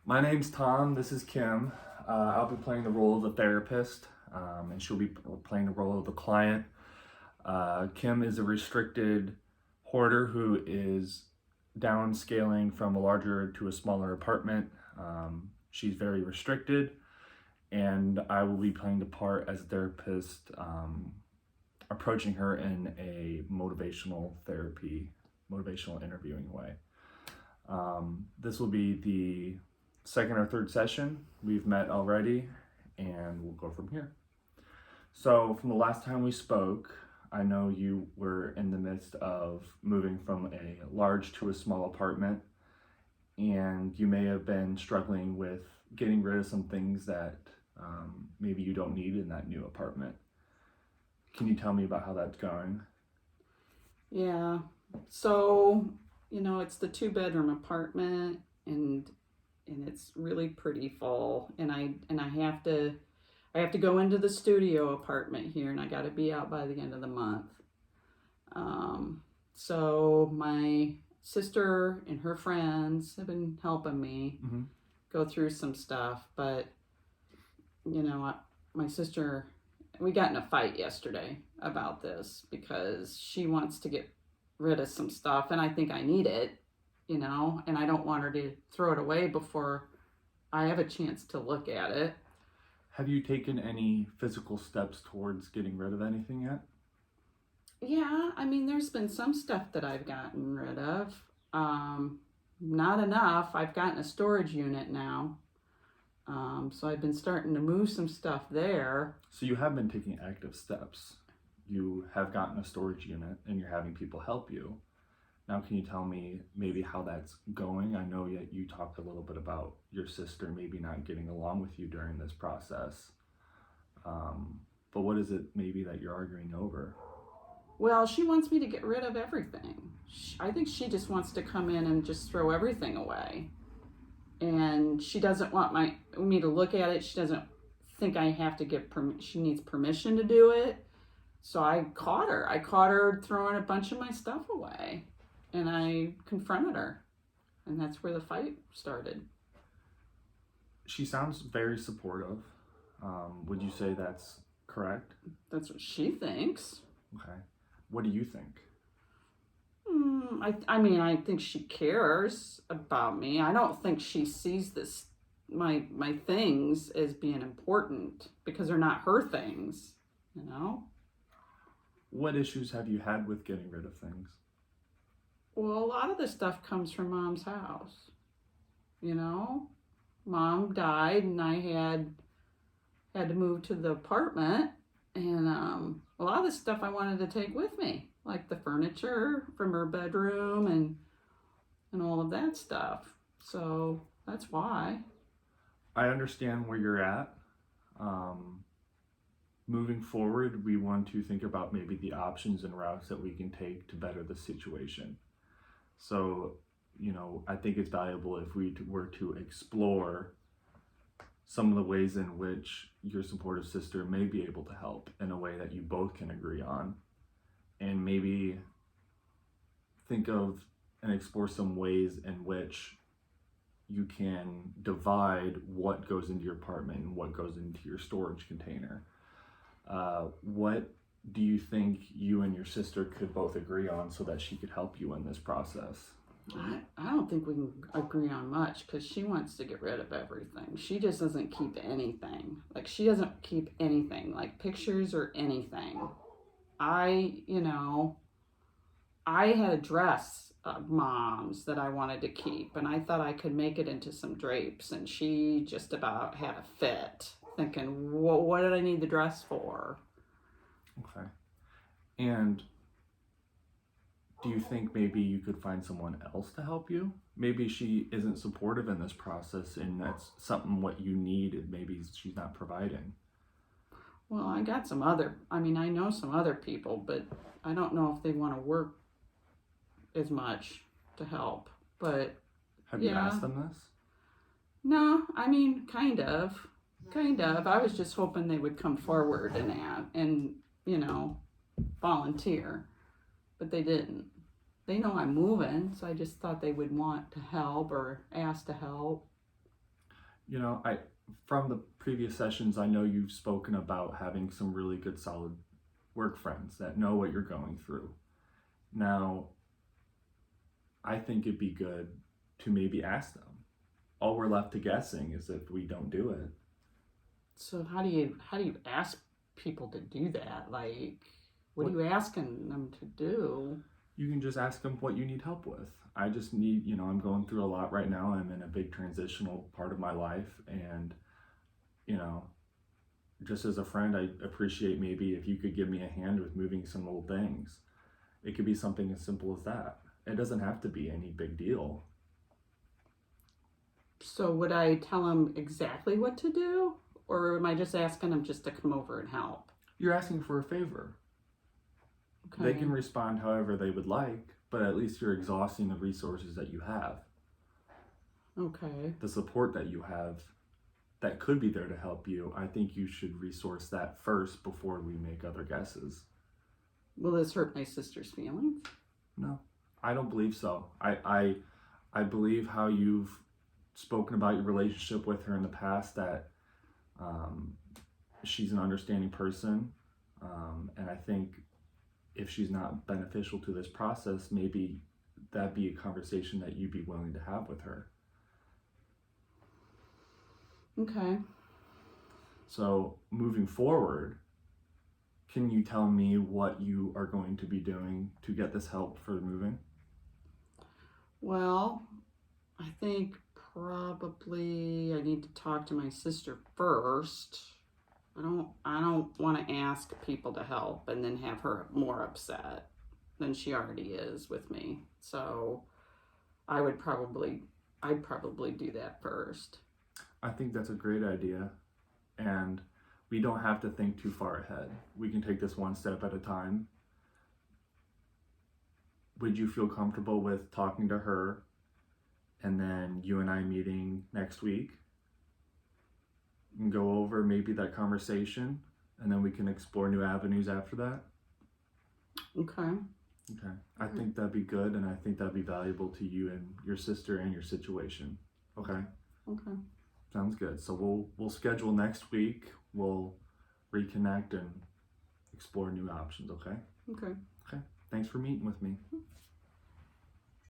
My name's Tom. This is Kim. I'll be playing the role of the therapist, and she'll be playing the role of the client. Kim is a restricted hoarder who is downscaling from a larger to a smaller apartment. She's very restricted, and I will be playing the part as a therapist, approaching her in a motivational interviewing way. This will be the second or third session. We've met already, and we'll go from here. So from the last time we spoke, I know you were in the midst of moving from a large to a small apartment, and you may have been struggling with getting rid of some things that maybe you don't need in that new apartment. Can you tell me about how that's going? Yeah. So, it's the 2-bedroom apartment and it's really pretty full and I have to go into the studio apartment here and I got to be out by the end of the month. So my sister and her friends have been helping me go through some stuff, but my sister, we got in a fight yesterday about this because she wants to get rid of some stuff and I think I need it, and I don't want her to throw it away before I have a chance to look at it. Have you taken any physical steps towards getting rid of anything yet? Yeah, I mean, there's been some stuff that I've gotten rid of. Not enough. I've gotten a storage unit now. So I've been starting to move some stuff there. So you have been taking active steps. You have gotten a storage unit and you're having people help you. Now, can you tell me maybe how that's going? I know that you talked a little bit about your sister maybe not getting along with you during this process. But what is it maybe that you're arguing over? Well, she wants me to get rid of everything. I think she just wants to come in and just throw everything away. And she doesn't want me to look at it. She doesn't think I have to give she needs permission to do it. So I caught her throwing a bunch of my stuff away, and I confronted her, and that's where the fight started. She sounds very supportive. Would you say that's correct? That's what she thinks. Okay. What do you think? I think she cares about me. I don't think she sees my things as being important because they're not her things, What issues have you had with getting rid of things? Well, a lot of the stuff comes from Mom's house. Mom died and I had to move to the apartment, and a lot of the stuff I wanted to take with me, like the furniture from her bedroom and all of that stuff. So that's why. I understand where you're at. Moving forward, we want to think about maybe the options and routes that we can take to better the situation. So, I think it's valuable if we were to explore some of the ways in which your supportive sister may be able to help in a way that you both can agree on, and maybe think of and explore some ways in which you can divide what goes into your apartment and what goes into your storage container. What do you think you and your sister could both agree on so that she could help you in this process? I don't think we can agree on much because she wants to get rid of everything. She just doesn't keep anything. Like, she doesn't keep anything, like pictures or anything. I had a dress of Mom's that I wanted to keep, and I thought I could make it into some drapes, and she just about had a fit, thinking, what did I need the dress for? Okay. And do you think maybe you could find someone else to help you? Maybe she isn't supportive in this process and that's something what you need and maybe she's not providing. Well, I know some other people, but I don't know if they want to work as much to help. But have you asked them this? No, kind of. I was just hoping they would come forward and volunteer, but they didn't. They know I'm moving, so I just thought they would want to help or ask to help. I from the previous sessions, I know you've spoken about having some really good, solid work friends that know what you're going through. Now, I think it'd be good to maybe ask them. All we're left to guessing is if we don't do it. So how do you ask people to do that? Like, what are What you asking them to do? you can just ask them what you need help with. I just need, I'm going through a lot right now. I'm in a big transitional part of my life, and you know, just as a friend, I appreciate maybe if you could give me a hand with moving some old things. It could be something as simple as that. It doesn't have to be any big deal. So would I tell them exactly what to do, or am I just asking them just to come over and help? You're asking for a favor. They Okay. can respond however they would like, but at least you're exhausting the resources that you have, Okay. the support that you have that could be there to help you. I think you should resource that first before we make other guesses. Will this hurt my sister's feelings? No, I don't believe so. I believe how you've spoken about your relationship with her in the past, that um, she's an understanding person. And I think if she's not beneficial to this process, maybe that'd be a conversation that you'd be willing to have with her. Okay. So moving forward, can you tell me what you are going to be doing to get this help for moving? Well, I think probably I need to talk to my sister first. I don't want to ask people to help and then have her more upset than she already is with me. So I would probably I'd probably do that first. I think that's a great idea, and we don't have to think too far ahead. We can take this one step at a time. Would you feel comfortable with talking to her and then you and I meeting next week and go over maybe that conversation, and then we can explore new avenues after that? Okay. Okay. I think that'd be good, and I think that'd be valuable to you and your sister and your situation. Okay. Okay. Sounds good. So we'll schedule next week. We'll reconnect and explore new options, okay? Okay. Okay. Thanks for meeting with me.